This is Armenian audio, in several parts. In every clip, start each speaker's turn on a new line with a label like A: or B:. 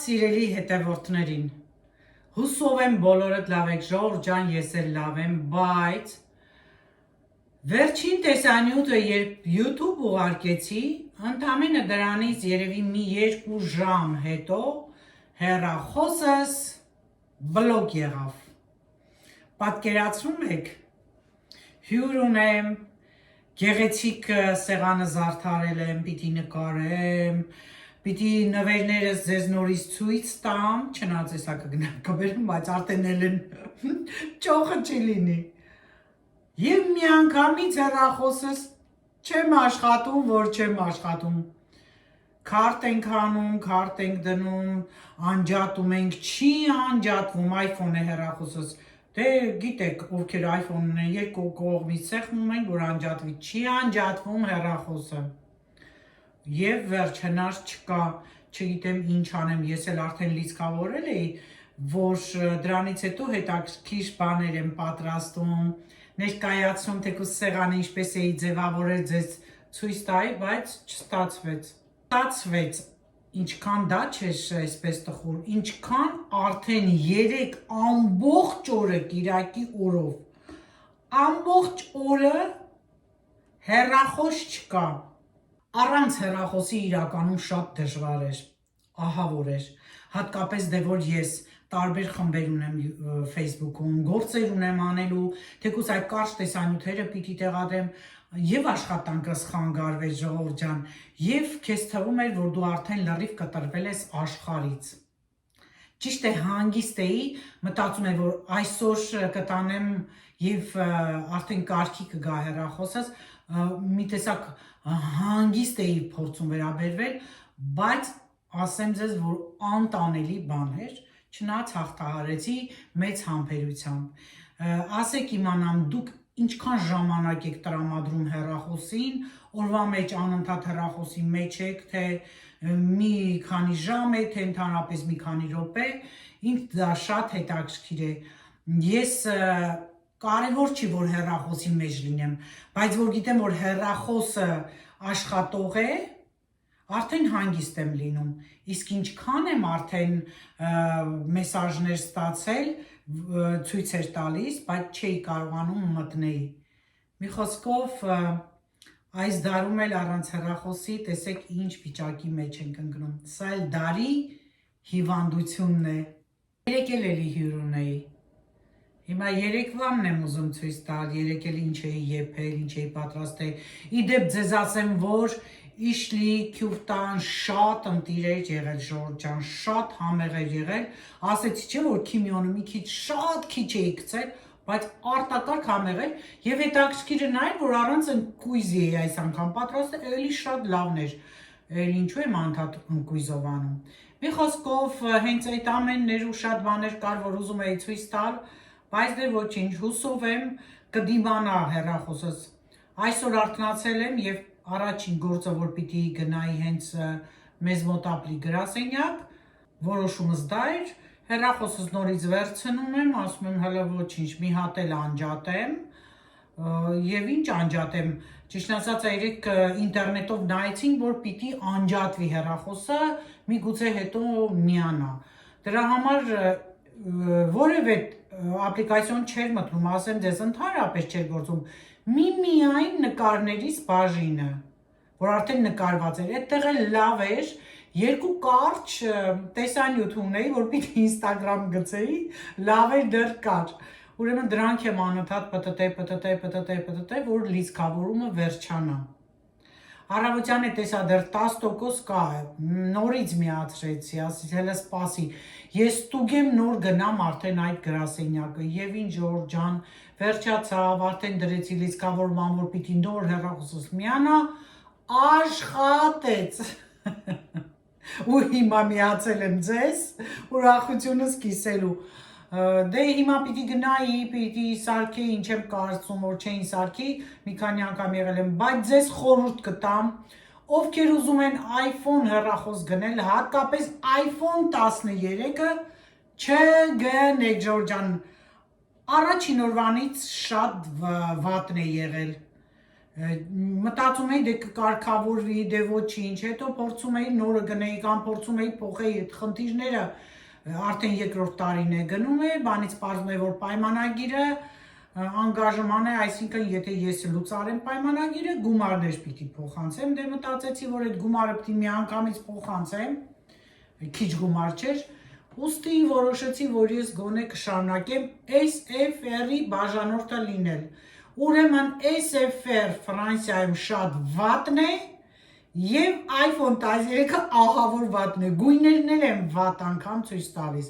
A: սիրելի հետևորդներին, հուսով եմ բոլորդ լավ եք, Ժողովուրդ ջան, ես էլ լավ եմ, բայց վերջին տեսանյութը երբ YouTube ուղարկեցի, ընդամենը դրանից երևի մի 2 ժամ հետո հեռախոսս բլոկ եղավ։ Պատկերացնում եք, հյուր ունեմ, գեղեցիկ սեղանը զարդարել եմ, պիտի նկարեմ, պիտի նվերներս ձեզ նորից ցույց տամ, չնայած հեսա կգնամ, բայց արդեն էլ ճոխը չի լինի։ Եվ միանգամից հեռախոսս չեմ աշխատում, որ չեմ աշխատում։ Քարտ ենք անում, քարտ ենք դնում, անջատում ենք, չի անջատվում, iPhone է հեռախոսս։ Դե գիտեք, ովքեր iPhone ունեն, երկու կողմից սեղմում են, որ անջատվի, չի անջատվում հեռախոսը։ Եվ վերջ հնար չկա, չգիտեմ ինչ անեմ, ես էլ արդեն լիցքավորել էի, որ դրանից հետո հետաքրքիր բաներ եմ պատրաստում, ներկայացում, թեկուզ սեղանը ինչպես էի ձևավորել ձեզ ցույց տայի, բայց չստացվեց։ Ստացվեց, ինչքան դա չէր այսպես տխուր, ինչքան արդեն 3 ամբողջ օրը Կիրակի օրով, ամբողջ օրը հեռախոս չկա։ Առանց հեռախոսի իրականում շատ դժվար էր, ահավոր էր, հատկապես դե որ ես տարբեր խմբեր ունեմ Facebook-ում, գործեր ունեմ անելու, թեկուզ այդ կարճ տեսանյութերը պիտի տեղադրեմ, եւ աշխատանքս խանգարվեց, Ժողովուրդ ջան, եւ քեզ թվում էր, որ դու արդեն լրիվ կտրվել ես աշխարհից։ Ճիշտ է, հանգիստ էի, մտածում եմ, որ այսօր կտանեմ եւ արդեն կարգի կգա հեռախոսս, մի տեսակ հանգիստ էի փորձում վերաբերվել, բայց ասեմ ձեզ, որ անտանելի բան էր, չնայած հաղթահարեցի մեծ համբերությամբ։ Ասեք իմանամ, դուք ինչքան ժամանակ եք տրամադրում հեռախոսին, օրվա մեջ անընդհատ հեռախոսի մեջ եք, թե մի քանի ժամ է, թե ընդհանրապես մի քանի րոպե, ինձ դա շատ հետաքրքիր է։ Ես կարևոր չի, որ հեռախոսի մեջ լինեմ, բայց որ գիտեմ, որ հեռախոսը աշխատող է, արդեն հանգիստ եմ լինում, իսկ ինչքան եմ արդեն մեսաժներ ստացել, ցույցեր տալիս, բայց չէի կարողանում մտնեի։ Մի խոսքով, այս դարում էլ առանց հեռախոսի, տեսեք ինչ վիճակի մեջ ենք ընկնում, սա էլ դարի հիվանդությունն է։ Երեկ էլ էլի հյուր ունեի, հիմա երեկվանն եմ ուզում ցույց տալ, երեկ էլ ինչ էի եփել, ինչ էի պատրաստել, իդեպ ձեզ ասեմ, որ Իշլի Քյուրտան շատ ընտիր էր եղել, Ժողովուրդ ջան, շատ համեղ էր եղել, ասեցի չէ, որ քիմիոնը մի քիչ շատ քիչ էի գցել, բայց արտակարգ համեղ էր եւ հետաքրքիրը նա էր, որ առանց ընկույզի էի այս անգամ պատրաստել, էլի շատ լավն էր, էլ ինչու եմ անդադ ընկույզով անում։ Մի խոսքով հենց այդ ամեններ ու շատ բաներ կար, որ ուզում էի ցույց տալ, բայց դե ոչինչ, հուսով եմ կդիմանա հեռախոսս։ Այսօր արթնացել եմ եւ առաջին գործը, որ պիտի գնայի հենց մեզ մոտ ապրի գրասենյակ, որոշումս դա էր, հեռախոսս նորից վերցնում եմ, ասում եմ հələ ոչինչ, մի հատ էլ անջատեմ, եւ ինչ անջատեմ, ճիշտ ասած երեք ինտերնետով նայեցինք, որ պիտի անջատվի հեռախոսը, միգուցե հետո միանա։ Դրա համար որևէ ապլիկացիոն չէր մտնում, ասեմ ձեզ, ընդհանրապես չէր գործում, միայն նկարներից բաժինը, որ արդեն նկարված էր, այդտեղ էլ լավ էր, երկու կարճ տեսանյութ ունեի, որ պիտի Instagram գցեի, լավ էր դեռ կար, ուրեմն դրանք եմ անընդհատ պտտե, որ լիցքավորումը վերջանա։ Առավոտյան է տեսա դեռ 10% կա, նորից միացրեցի, ասեցի հələ սպասի, ես ստուգեմ նոր գնամ արդեն այդ գրասենյակը եւ ինչ Ժողովուրդ ջան, վերջացավ, արդեն դրեցի լիցքավորման, որ պիտի նոր հեռախոսս միանա, աշխատեց։ Ու հիմա միացել եմ ձեզ, ուրախությունս կիսելու։ Դե հիմա պիտի գնայի, պիտի սարքեի, ինչ եմ կարծում, որ չէին սարքի, մի քանի անգամ եղել եմ, բայց ձեզ խորհուրդ կտամ, ովքեր ուզում են iPhone հեռախոս գնել, հատկապես iPhone 13-ը չգնեք, Ժողովուրդ ջան, առաջին օրվանից շատ վատն է եղել, Մտածում էի դե կկարգավորվի, դե ոչինչ, հետո փորձում էի նորը գնեի կամ փորձում էի փոխեի այդ խնդիրները, արդեն երկրորդ տարին է գնում է, բանից պարզվում է, որ պայմանագիրը անգաժման է, այսինքն եթե ես լուծարեմ պայմանագիրը, գումարներ պիտի փոխանցեմ, դե մտածեցի, որ այդ գումարը պիտի միանգամից փոխանցեմ, քիչ գումար չէր, ուստի որոշեցի, որ ես գոնե կշարունակեմ SFR-ի բաժանորդը լինել։ Ուրեմն SFR Ֆրանսիայում շատ վատն է և iPhone 13-ը ահավոր վատն է, գույներն էլ եմ վատ անգամ ցույց տալիս։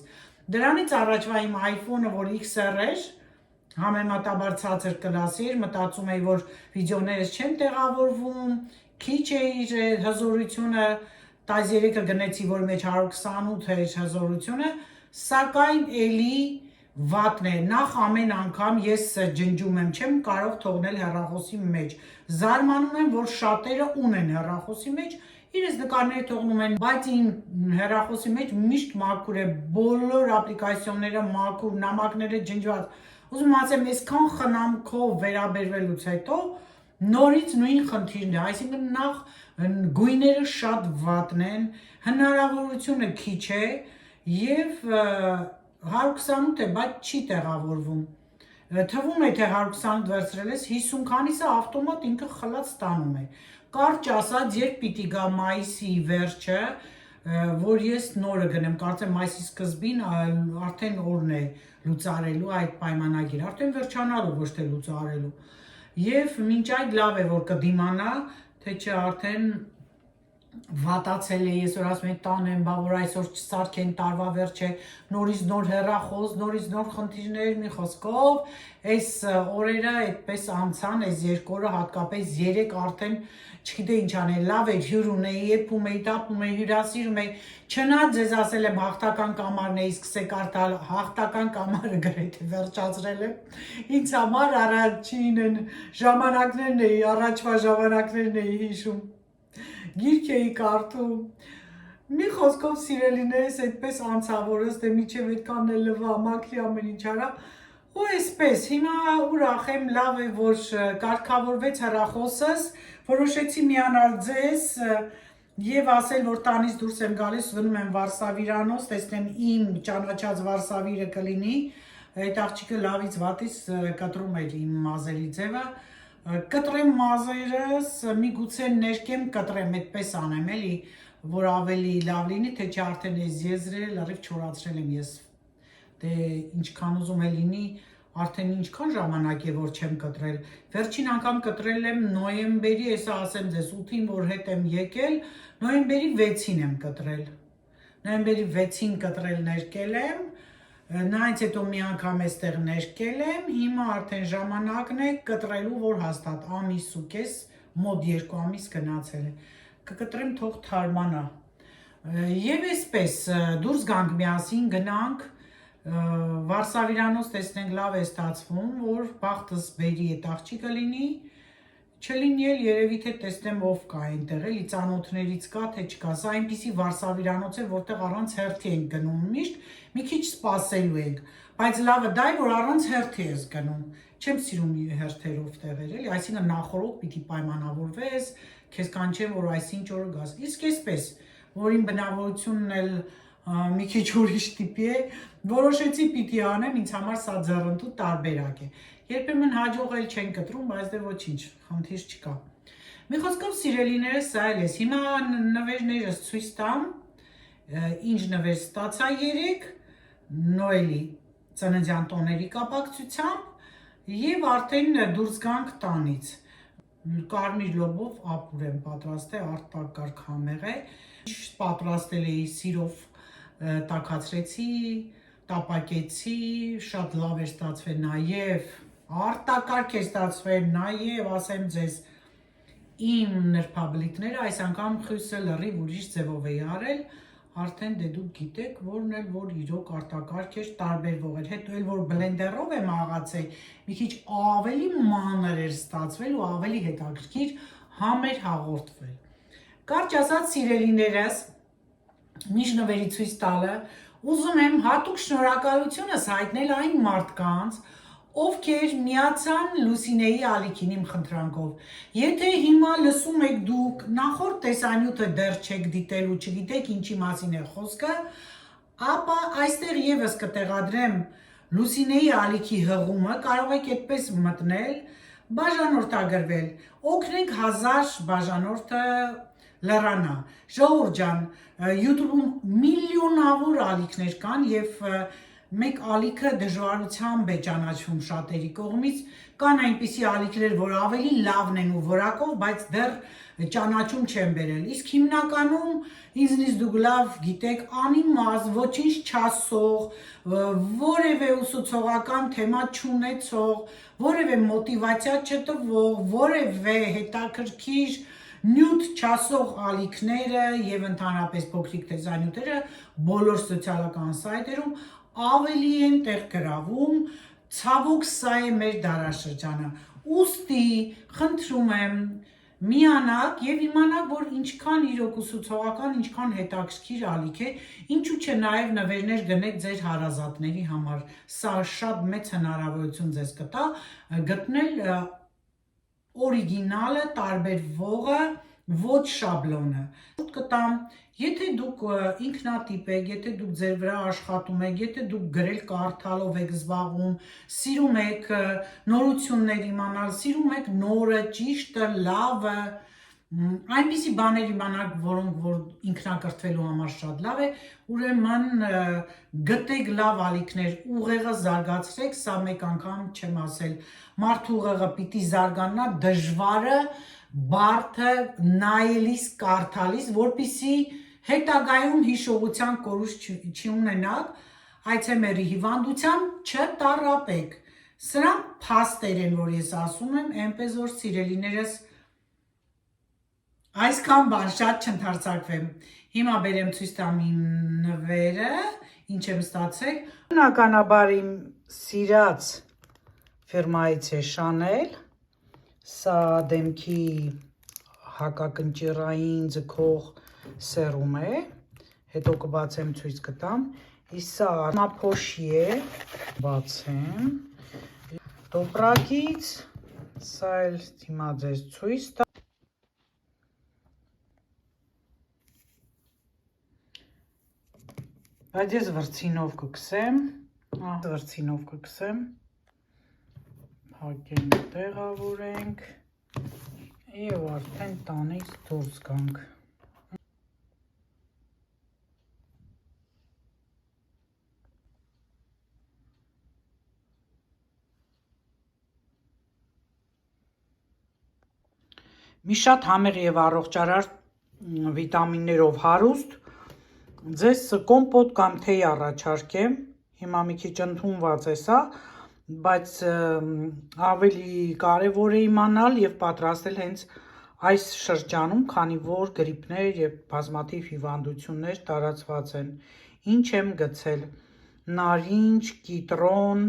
A: Դրանից առաջվա իմ iPhone-ը, որ XR էր, համեմատաբար ցածր կլասի էր, մտածում էի, որ վիդեոներս չեն տեղավորվում, քիչ է իր հզորությունը, 13-ը գնեցի, որ մեջ 128 էր հզորությունը, սակայն էլի վատն է, նախ ամեն անգամ ես ջնջում եմ, չեմ կարող թողնել հեռախոսի մեջ, զարմանում եմ, որ շատերը ունեն հեռախոսի մեջ, իրենց նկարները թողնում են, բայց իմ հեռախոսի մեջ միշտ մաքուր է, բոլոր ապլիկացիոնները մաքուր, նամակները ջնջված, ուզում ասեմ, այսքան խնամքով վերաբերվելուց հետո նորից նույն խնդիրն է, այսինքն նախ գույները շատ վատն են, հնարավորությունը քիչ է և 128 է, բայց չի տեղավորվում, թվում է, թե 128 վերցրել ես, 50 քանիսը ավտոմատ ինքը խլած ստանում է, կարճ ասած, երբ պիտի գա մայիսի վերջը, որ ես նորը գնեմ, կարծեմ մայիսի սկզբին արդեն օրն է լուծարելու այդ պայմանագիր, արդեն վերջանալու, ոչ թե լուծարելու, և մինչ այդ լավ է, որ կդիմանա, թե չէ արդեն վատացել է, ես որ ասում եմ տան եմ, բա որ այսօր չսարքեն տարվա վերջը, նորից նոր հեռախոս, նորից նոր խնդիրներ, մի խոսքով, այս օրերը այդպես անցան, այս երկու օրը հատկապես 3 արդեն չգիտեի ինչ անել, լավ էր հյուր ունեի, եփում էի, տապում էի, հյուրասիրում էի, չնայած ձեզ ասել եմ հաղթական կամարն էի սկսեք կարդալ, հաղթական կամարը գրեթե վերջացրել եմ, ինձ համար առաջին ժամանակներն էի, առաջվա ժամանակներն էի հիշում, գիրք էի կարդում, մի խոսքով սիրելիներս այդպես անցավ օրս, դե միջև այդքան էլ լվա, մաքրի ամեն ինչ արա, ու այսպես, հիմա ուրախ եմ, լավ է, որ կարգավորվեց հեռախոսս, որոշեցի միանալ ձեզ և ասել, որ տանից դուրս եմ գալիս, գնում եմ Վարշավիրանոց, տեսնեմ իմ ճանաչած Վարշավիրը կլինի, այդ աղջիկը լավից վատից կտրում էր իմ մազերի ձևը, կտրեմ մազերս, միգուցե ներկեմ կտրեմ, այդպես անեմ էլի, որ ավելի լավ լինի, թե չէ արդեն այս եզրերը լրիվ չորացրել եմ ես, դե ինչքան ուզում է լինի, արդեն ինչքան ժամանակ է, որ չեմ կտրել, վերջին անգամ կտրել եմ նոյեմբերի, եսա ասեմ ձեզ 8-ին, որ հետ եմ եկել, նոյեմբերի 6-ին եմ կտրել, նոյեմբերի 6-ին կտրել ներկել եմ, նայից հետո մի անգամ էստեղ ներկել եմ, հիմա արդեն ժամանակն է կտրելու, որ հաստատ ամիս ու կես, մոտ 2 ամիս գնացել է, կկտրեմ թող թարմանա, և այսպես դուրս գանք միասին գնանք, Վարշավիրանոց տեսնենք լավ է ստացվում, որ բախտս բերի այդ աղջիկը լինի, չլինի էլ երևի թե տեսնեմ ով կա այնտեղ, էլի ծանոթներից կա, թե չկա, սա այնպիսի Վարշավիրանոց է, որտեղ առանց հերթի ենք գնում միշտ, մի քիչ սպասելու ենք, բայց լավը դա է, որ առանց հերթի ես գնում, չեմ սիրում հերթերով տեղեր, էլի, այսինքն նախօրոք պիտի պայմանավորվես, քեզ կանչեմ, որ այսինչ օրը գաս, իսկ այսպես, որ իմ բնավորությունն էլ մի քիչ ուրիշ տիպի է, որոշեցի պիտի անեմ, ինձ համար սա ձեռնտու տարբերակ է, երբեմն հաջող էլ չեն կտրում, բայց դե ոչինչ, խնդիր չկա, մի խոսքով սիրելիներս սա էլ ես, հիմա նվերներս ցույց տամ, ինչ նվեր ստացա երեկ, նոյելի ծննդյան տոների կապակցությամբ և արդեն դուրս գանք տանից, կարմիր լոբով ապուր եմ պատրաստել, արտակարգ համեղ է, պատրաստել էի սիրով տաքացրեցի, տապակեցի, շատ լավ էր ստացվել նաև, արտակարգ է ստացվել նաև, ասեմ ձեզ, իմ նրբաբլիթները այս անգամ խույսը լրիվ ուրիշ ձևով էի արել, արդեն դե դուք գիտեք, որն էլ որ իրոք արտակարգ էր, տարբերվող էր, հետո էլ որ բլենդերով եմ աղացել, մի քիչ ավելի մանր էր ստացվել ու ավելի հետաքրքիր համեր հաղորդվել։ Կարճ ասած սիրելիներս, միշտ նվերի ցույց տալը, ուզում եմ հատուկ շնորհակալությունս հայտնել այն մարդկանց, ովքեր միացան Լուսինեի ալիքին իմ խնդրանքով։ Եթե հիմա լսում եք դուք նախորդ տեսանյութը դեռ չեք դիտել ու չգիտեք ինչի մասին է խոսքը, ապա այստեղ եւս կտեղադրեմ Լուսինեի ալիքի հղումը, կարող եք այդպես մտնել, բաժանորդագրվել, օգնենք 1000 բաժանորդը լրանա։ Ժողովուրդ ջան, YouTube-ում միլիոնավոր ալիքներ կան եւ մեկ ալիքը դժվարությամբ է ճանաչվում շատերի կողմից, կան այնպիսի ալիքներ, որ ավելի լավն են ու որակով, բայց դեռ ճանաչում չեն բերել։ Իսկ հիմնականում ինձնից դուք լավ գիտեք, անիմաստ, ոչինչ չասող, որևէ ուսուցողական թեմա չունեցող, որևէ մոտիվացիա չտվող, որևէ հետաքրքիր նյութ չասող ալիքները եւ ընդհանրապես փոքրիկ տեսանյութերը բոլոր սոցիալական սայթերում ավելի են տեղ գրավում, ցավոք սա է մեր դարաշրջանը։ Ուստի խնդրում եմ միանաք եւ իմանաք, որ ինչքան իրոք ուսուցողական, ինչքան հետաքրքիր ալիք է, ինչու՞ չէ նաեւ նվերներ գնեք ձեր հարազատների համար։ Սա շատ մեծ հնարավորություն ձեզ կտա գտնել օրիգինալը, տարբերվողը, ոչ շաբլոնը։ Կտամ, եթե դուք ինքնատիպ եք, եթե դուք ձեր վրա աշխատում եք, եթե դուք գրել կարդալով եք զբաղվում, սիրում եք նորություններ իմանալ, սիրում եք նորը, ճիշտը, լավը, այնպիսի բաներ իմանալ, որոնք որ ինքնակրթվելու համար շատ լավ է, ուրեմն գտեք լավ ալիքներ, ուղեղը զարգացրեք, սա մեկ անգամ չեմ ասել, մարդու ուղեղը պիտի զարգանա, դժվարը, բարդը, նայելիս, կարդալիս, որպեսզի հետագայում հիշողության կորուստ չունենաք, Alzheimer-ի հիվանդությամբ չտառապեք։ Սրանք փաստեր են, որ ես ասում եմ, այնպես որ սիրելիներս այսքան բան շատ չընթարցակվեմ։ Հիմա բերեմ ցույց տամ իմ նվերը, ինչ եմ ստացել։ Բնականաբար իմ սիրած ֆիրմայից է Chanel, սա դեմքի հակակնճիռային ձգող սերում է, հետո կբացեմ ցույց կտամ, իսկ սա արմափոշի է, բացեմ, տոպրակից, սա էլ հիմա ձեզ ցույց տամ, բայց ես վրձինով կքսեմ, փակենք, տեղավորենք և արդեն տանից դուրս գանք։ Մի շատ համեղ և առողջարար վիտամիններով հարուստ, ձեզ կոմպոտ կամ թեյ առաջարկեմ, հիմա մի քիչ ընդունված է սա, բայց ավելի կարևոր է իմանալ և պատրաստել հենց այս շրջանում, քանի որ գրիպներ և բազմաթիվ հիվանդություններ տարածված են։ Ինչ եմ գցել, նարինջ, կիտրոն,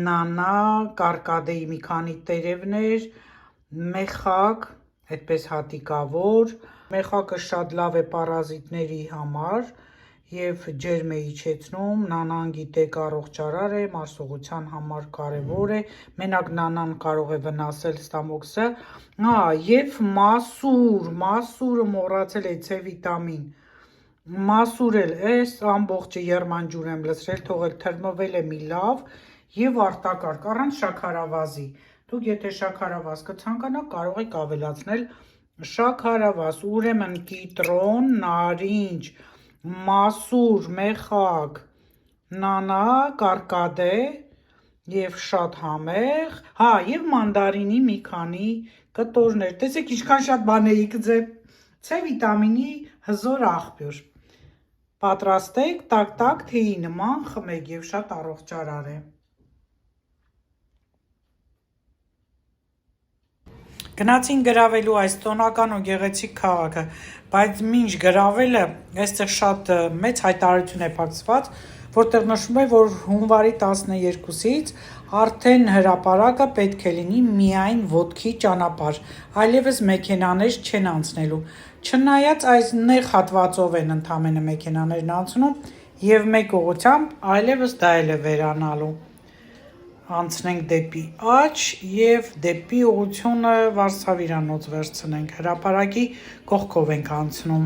A: նանա, կարկադեի մի քանի տերևներ, մեխակ, այդպես հատիկավոր, մեխակը շատ լավ է պարազիտների համար և ջերմ է իջեցնում, նանան գիտեք առողջարար է, մարսողության համար կարևոր է, մենակ նանան կարող է վնասել ստամոքսը, և մասուրը մոռացել է C վիտամին, մասուր էլ էս ամբողջը եռմանջուր եմ լցրել, թողել թրմվել է մի լավ և արտակարգ, առանց շաքարավազի, դուք եթե շաքարավազ կցանկանաք, կարող եք ավելացնել շաքարավազ, ուրեմն կիտրոն, նարինջ, մասուր, մեխակ, նանա, կարկադե և շատ համեղ, և մանդարինի մի քանի կտորներ, տեսեք ինչքան շատ բաներ C վիտամինի հզոր աղբյուր, պատրաստեք, տաք թեյի նման խմեք և շատ առողջարար է։ Գնացին գրավելու այս տոնական ու գեղեցիկ քաղաքը, բայց մինչ գրավելը այստեղ շատ մեծ հայտարարություն է փակցված, որտեղ նշվում է, որ հունվարի 12-ից արդեն հրապարակը պետք է լինի միայն ոտքի ճանապարհ, այլևս մեքենաներ չեն անցնելու։ Չնայած այս նեղ հատվածով են ընդամենը մեքենաներն անցնում և մեկ ուղղությամբ, այլևս դա էլ է վերանալու։ անցնենք դեպի աջ եւ դեպի ուղղությունը Վարշավիրանոց վերցնենք, հրապարակի կողքով ենք անցնում։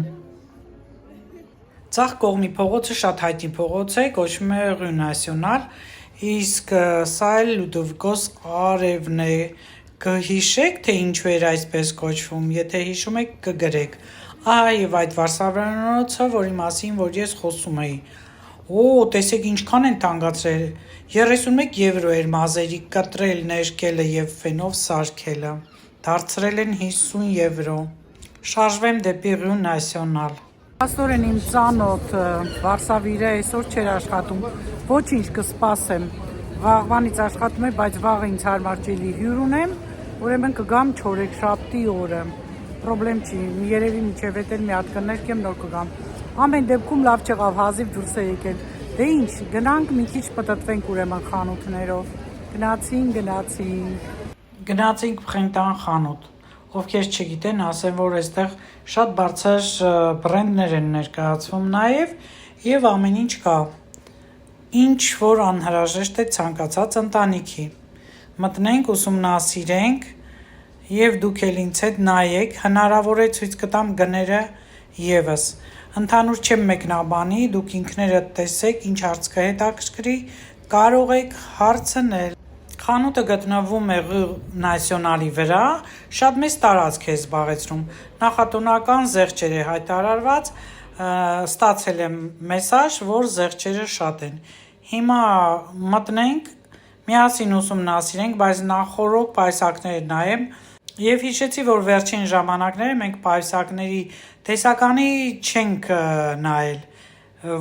A: Ցախ կողմի փողոցը շատ հայտնի փողոց է, կոչվում է Rue Nationale, իսկ սա էլ Լյուդովիկոս արևն է։ Կհիշեք, թե ինչու էր այսպես կոչվում, եթե հիշում եք, կգրեք։ Ահա եւ այդ Վարշավիրանոցը, որի մասին որ ես խոսում էի։ Տեսեք ինչքան են թանկացրել, 31 եվրո էր մազերի կտրել, ներկելը եւ ֆենով սարքելը, դարձրել են 50 եվրո։ Շարժվեմ դեպի Rue Nationale։ Աստորեն իմ ծանոթ Վարշավիրը այսօր չէր աշխատում, ոչինչ կսպասեմ, վաղվանից աշխատում է, բայց վաղը ինձ հարմարճելի հյուր ունեմ, ուրեմն կգամ չորեքշաբթի օրը, պրոբլեմ չի, երևի միջև հետ էլ մի հատ կներկեմ, նոր կգամ։ Ամեն դեպքում լավ չեղավ, հազիվ դուրս է եկել։ Դե ինչ, գնանք մի քիչ պտտվենք ուրեմն խանութներով։ Գնացինք Փրենտան խանութ։ Ովքեր չգիտեն, ասեմ, որ այստեղ շատ բարձր բրենդներ են ներկայացվում եւ ամեն ինչ կա։ Ինչ որ անհրաժեշտ է ցանկացած ընտանիքի։ Մտնենք, ուսումնասիրենք եւ դուք էլ ինձ հետ նայեք, հնարավոր է ցույց կտամ գները եւս։ Ընդհանուր չեմ մեկնաբանի, դուք ինքներդ տեսեք, ինչ հարց կհետաքրքրի, կարող եք հարցնել։ Խանութը գտնվում է Rue Nationale-ի վրա, շատ մեծ տարածք է զբաղեցնում։ Նախատոնական զեղչեր է հայտարարված, ստացել եմ մեսաժ, որ զեղչերը շատ են։ Հիմա մտնենք, միասին ուսումնասիրենք, բայց նախորոք պայուսակները նայեմ։ Եվ հիշեցի, որ վերջին ժամանակները մենք պայուսակների տեսականի չենք նայել,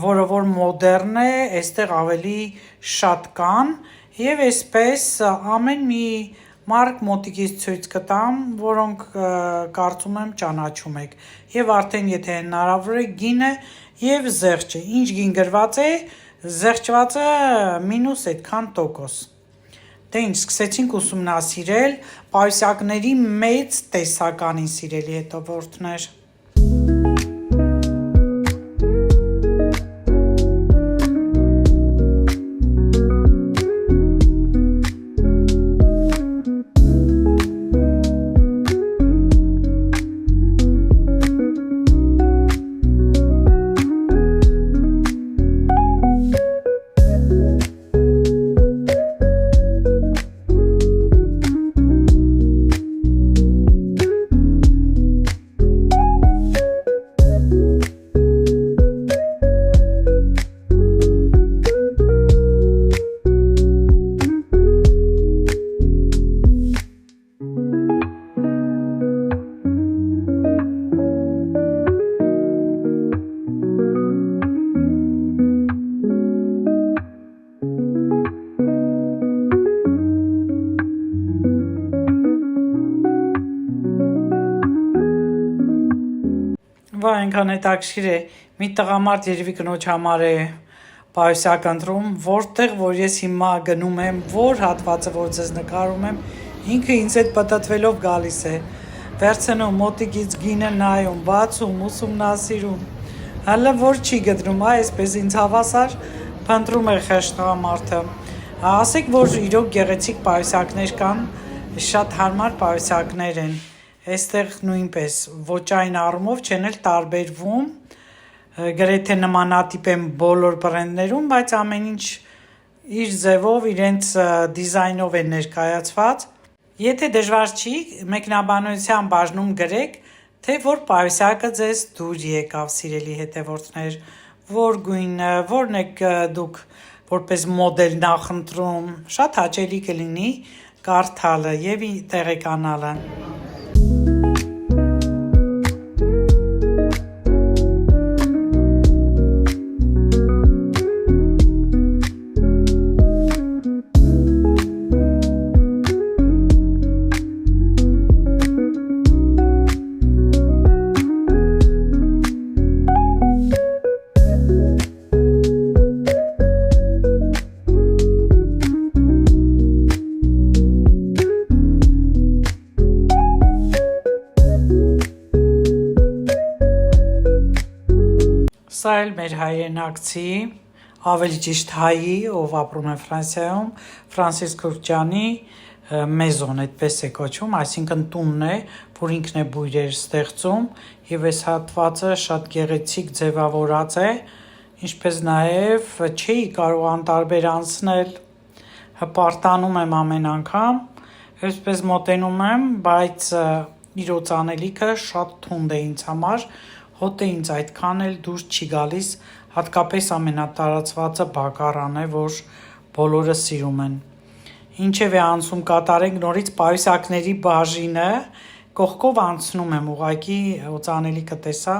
A: որը որ մոդեռն է, այստեղ ավելի շատ կան, եւ այսպես ամեն մի մարկ մոտիկից ցույց կտամ, որոնք կարծում եմ ճանաչում եք, եւ արդեն եթե հնարավոր է գինը եւ զեղչը, ինչ գին գրված է, զեղչվածը մինուս այդքան տոկոս։ Դե ինչ, սկսեցինք ուսումնասիրել պայուսակների մեծ տեսականին, սիրելի հետևորդներ։ Այնքան հետաքրքիր է, մի տղամարդ երևի կնոջ համար է պայուսակ ընտրում, որտեղ որ ես հիմա գնում եմ, որ հատվածը որ ձեզ նկարում եմ, ինքը ինձ հետ պտտվելով գալիս է, վերցնում մոտիկից գինը նայում, բացում, ուսումնասիրում, հələ որ չի գտնում, այսպես ինձ հավասար փնտրում է խեղճ տղամարդը։ Ասեք, որ իրոք գեղեցիկ պայուսակներ կան, շատ հարմար պայուսակներ են։ Այստեղ նույնպես ոճային առումով չեն էլ տարբերվում, գրեթե նմանատիպ են բոլոր բրենդներում, բայց ամեն ինչ իր ձևով, իրենց դիզայնով է ներկայացված։ Եթե դժվար չի, մեկնաբանության բաժնում գրեք, թե որ պայուսակը ձեզ դուր եկավ, սիրելի հետևորդներ, որ գույնը, որն եք դուք որպես մոդել նախընտրում, շատ հաճելի կլինի կարդալը եւ տեղեկանալը։ Սա էլ մեր հայրենակցի ավելի ճիշտ հայի, ով ապրում է Ֆրանսիայում, Ֆրանսիս Քուրքյանի մեզոն, այդպես է կոչվում, այսինքն տունն է, որ ինքն է բույրեր ստեղծում, եւ այս հատվածը շատ գեղեցիկ ձևավորած է, ինչպես նաեւ չի կարող անտարբեր անցնել, հպարտանում եմ ամեն անգամ, այսպես մոտենում եմ, բայց իր օծանելիքը շատ թունդ է ինձ համար, հոտը ինձ այդքան էլ դուրս չի գալիս, հատկապես ամենատարածվածը բակառան է, որ բոլորը սիրում են։ Ինչև է անցում կատարենք նորից պայուսակների բաժինը, կողքով անցնում եմ ուղակի օծանելիքը տեսա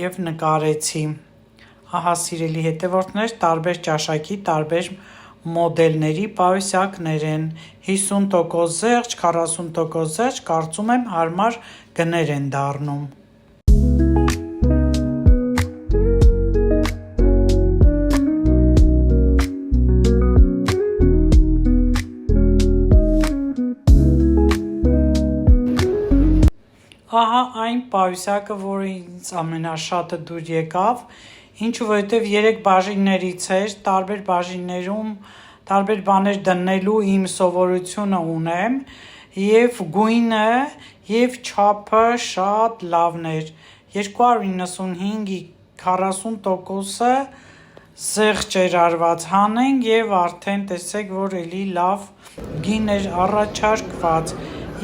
A: եւ նկարեցի։ Ահա սիրելի հետևորդներ, տարբեր ճաշակի, տարբեր մոդելների պայուսակներ են, 50% զեղչ, 40% զեղչ, կարծում եմ հարմար գներ են դառնում։ Ահա այն պայուսակը, որը ինձ ամենաշատը դուր եկավ, ինչու որովհետև 3 բաժիններից էր, տարբեր բաժիններում տարբեր բաներ դնելու իմ սովորությունը ունեմ, եւ գույնը եւ չափը շատ լավն էր, 295-ի 40%-ը զեղչ էր արված, հանենք եւ արդեն տեսեք, որ էլի լավ գին էր առաջարկված։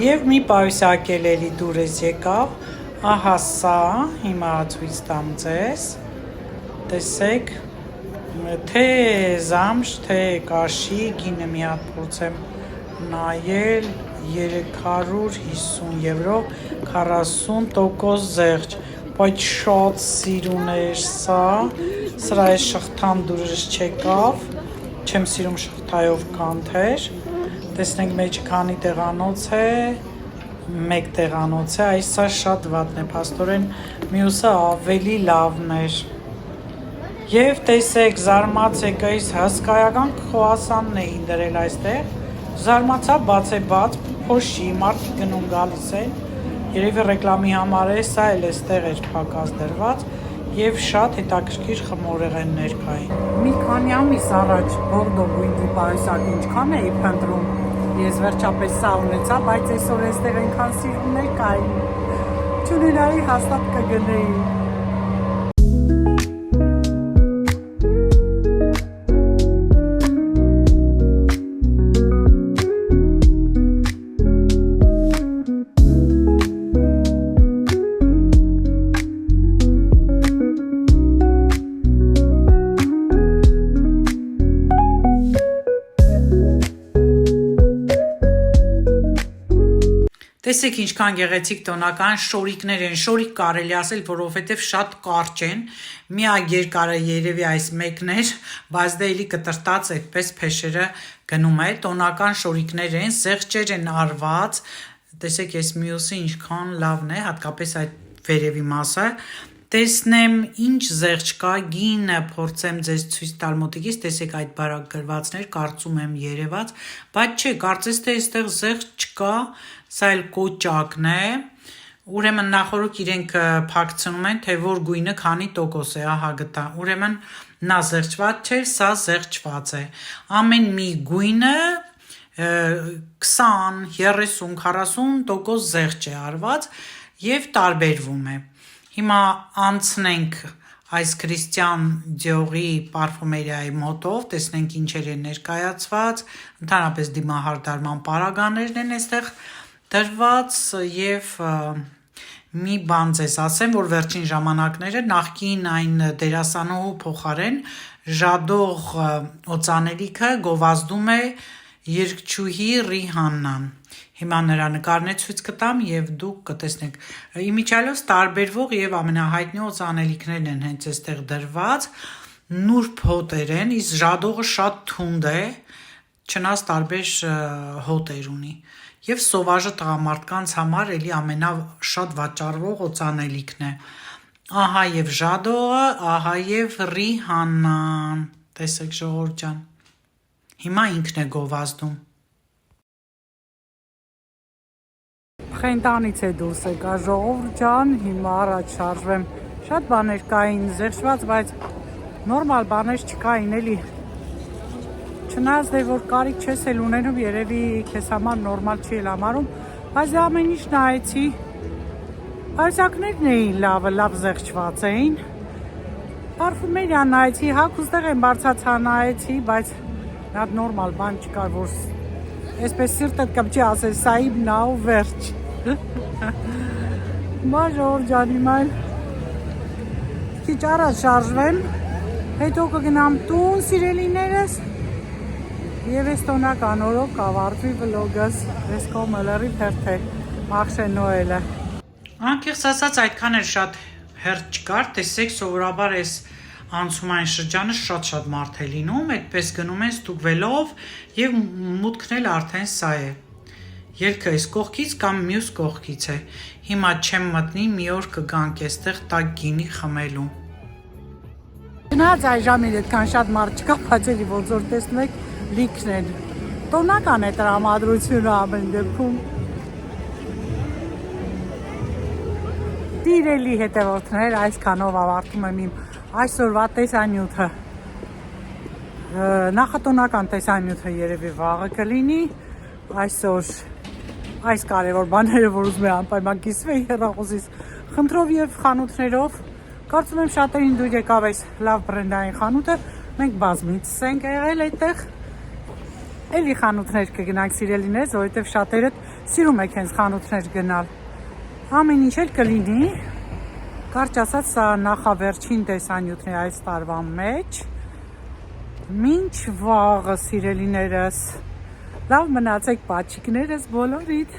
A: Եվ մի պայուսակ էլի դուրս եկավ, ահա սա, հիմա ցույց տամ ձեզ, տեսեք, թե զամշ, թե կաշի, գինը մի հատ փորձեմ նայել, 350 եվրո, 40% զեղչ, բայց շատ սիրուն էր սա, սրա այս շղթան դուրս չեկավ, չեմ սիրում շղթայով կանթեր, տեսնենք մեջը քանի տեղանոց է, 1 տեղանոց է, այսա շատ վատն է, փաստորեն մյուսը ավելի լավն էր։ Եվ տեսեք, զարմացեք, այս հսկայական քրուասանն էին դրել այստեղ, զարմացա բաց է բաց, փոշի, մարդիկ գնում գալիս են, երևի ռեկլամի համար է, սա էլ էստեղ էր փակած դրված, եւ շատ հետաքրքիր խմորեղեններ կային։ Մի քանի ամիս առաջ բորդո գույնի պայուսակ ինչքան էի փնտրում, ես վերջապես սա ունեցա, բայց այսօր այստեղ այնքան սիրուններ կային, չունենայի հաստատ կգնեի։ Տեսեք ինչքան գեղեցիկ տոնական շորիկներ են, շորիկ կարելի ասել, որովհետև շատ կարճ են, միակ երկարը երևի այս մեկն էր, բայց դե էլի կտրտած այդպես փեշերը գնում է, տոնական շորիկներ են, զեղչեր են արված, տեսեք այս մյուսը ինչքան լավն է, հատկապես այդ վերևի մասը, տեսնեմ ինչ զեղչ կա, գինը փորձեմ ձեզ ցույց տալ մոտիկից, տեսեք այդ բարակ գրվածներ, կարծում եմ երևաց, բայց չէ, կարծես թե այստեղ զեղչ չկա, սա էլ կոճակն է, ուրեմն նախորդ իրենք փակցնում են, թե որ գույնը քանի տոկոս է, ահա գտա, ուրեմն նա զեղչված չէ, սա զեղչված է, ամեն մի գույնը 20, 30, 40% զեղչ է արված եւ տարբերվում է։ Հիմա անցնենք այս Քրիստիան Դիորի պարֆումերիայի մոտով, տեսնենք ինչեր են ներկայացված, ընդհանրապես դիմահարդարման պարագաներն են այստեղ դրված եւ մի բան ձեզ ասեմ, որ վերջին ժամանակները նախկին այն դերասանուհու փոխարեն Ժադող օծանելիքը գովազդում է երգչուհի Ռիհաննան։ Հիմա նրա նկարն է ցույց կտամ եւ դուք կտեսնեք։ Իմիջիալոց տարբերվող եւ ամենահայտնի օծանելիքներն են հենց այստեղ դրված, նուրբ հոտեր են, իսկ Ժադողը շատ թունդ է, չնայած տարբեր հոտեր ունի։ Եվ սովաժը տղամարդկանց համար էլի ամենաշատ վաճառվող օծանելիքն է։ Ահա եւ Ժադողը, ահա եւ Ռիհաննան։ Տեսեք ժողովուրդ ջան։ Հիմա ինքն է գովազդում։ Խենտանից է դուրս եկա ժողովուրդ ջան, հիմա առաջ շարժվեմ։ Շատ բաներ կային զեղչված, բայց նորմալ բաներ չկային էլի։ Չնայած դե որ կարիք չես էլ ունենում, երևի քեզ համար նորմալ չի էլ համարում, բայց ամեն ինչ նայեցի։ Այզակներն էին լավ զեղչված էին։ Պարֆումերիան նայեցի, հագուստեղ են բարձացա նայեցի, բայց հատ նորմալ բան չկար, որ այսպես սիրտդ կպչի ասել, սա իմն ա ու վերջ։ Մաժոր ջանի մայլ։ Քիչ առաջ շարժվեմ, հետո կգնամ տուն, սիրելիներս։ Եվ այս տոնական օրով կավարտվի վլոգս, ես կոմելերի թերթե մախշե նոելը։ Անկեղծ ասած այդքան էլ շատ հերթ չկար, տեսեք սովորաբար ես անցումային շրջանը շատ մարդ է լինում, այդպես գնում են ստուգվելով և մուտքն էլ արդեն սա է։ Ելքը այս կողքից կամ մյուս կողքից է, հիմա չեմ մտնի, մի օր կգանք էստեղ տակ գինի խմելու։ Գնաց այ ժամին այդքան շատ մարդ չկա, բայց էլի ոնց որ տեսնում եք լիքն են, տոնական է տրամադրությունը ամեն դեպքում։ Տիրելի հետևորդներ, այսքանով ավարտում եմ իմ այսօրվա տեսանյութը։ Նախատոնական տեսանյութը երևի վաղը կլինի, այսօր այս կարևոր բաները, որ ուզում եմ անպայման կիսվեի հեռախոսից խնդրով և խանութներով, կարծում եմ շատերին դուր եկավ այս լավ բրենդային խանութը, մենք բազմից ենք եղել այդտեղ, էլի խանութներ կգնանք սիրելիներս, որովհետև շատերը սիրում եք հենց խանութներ գնալ։ Ամեն ինչ էլ կլինի, կարճ ասած սա նախավերջին տեսանյութն է այս տարվա մեջ։ Մինչ վաղը սիրելիներս, լավ մնացեք պաչիկներս բոլորիդ։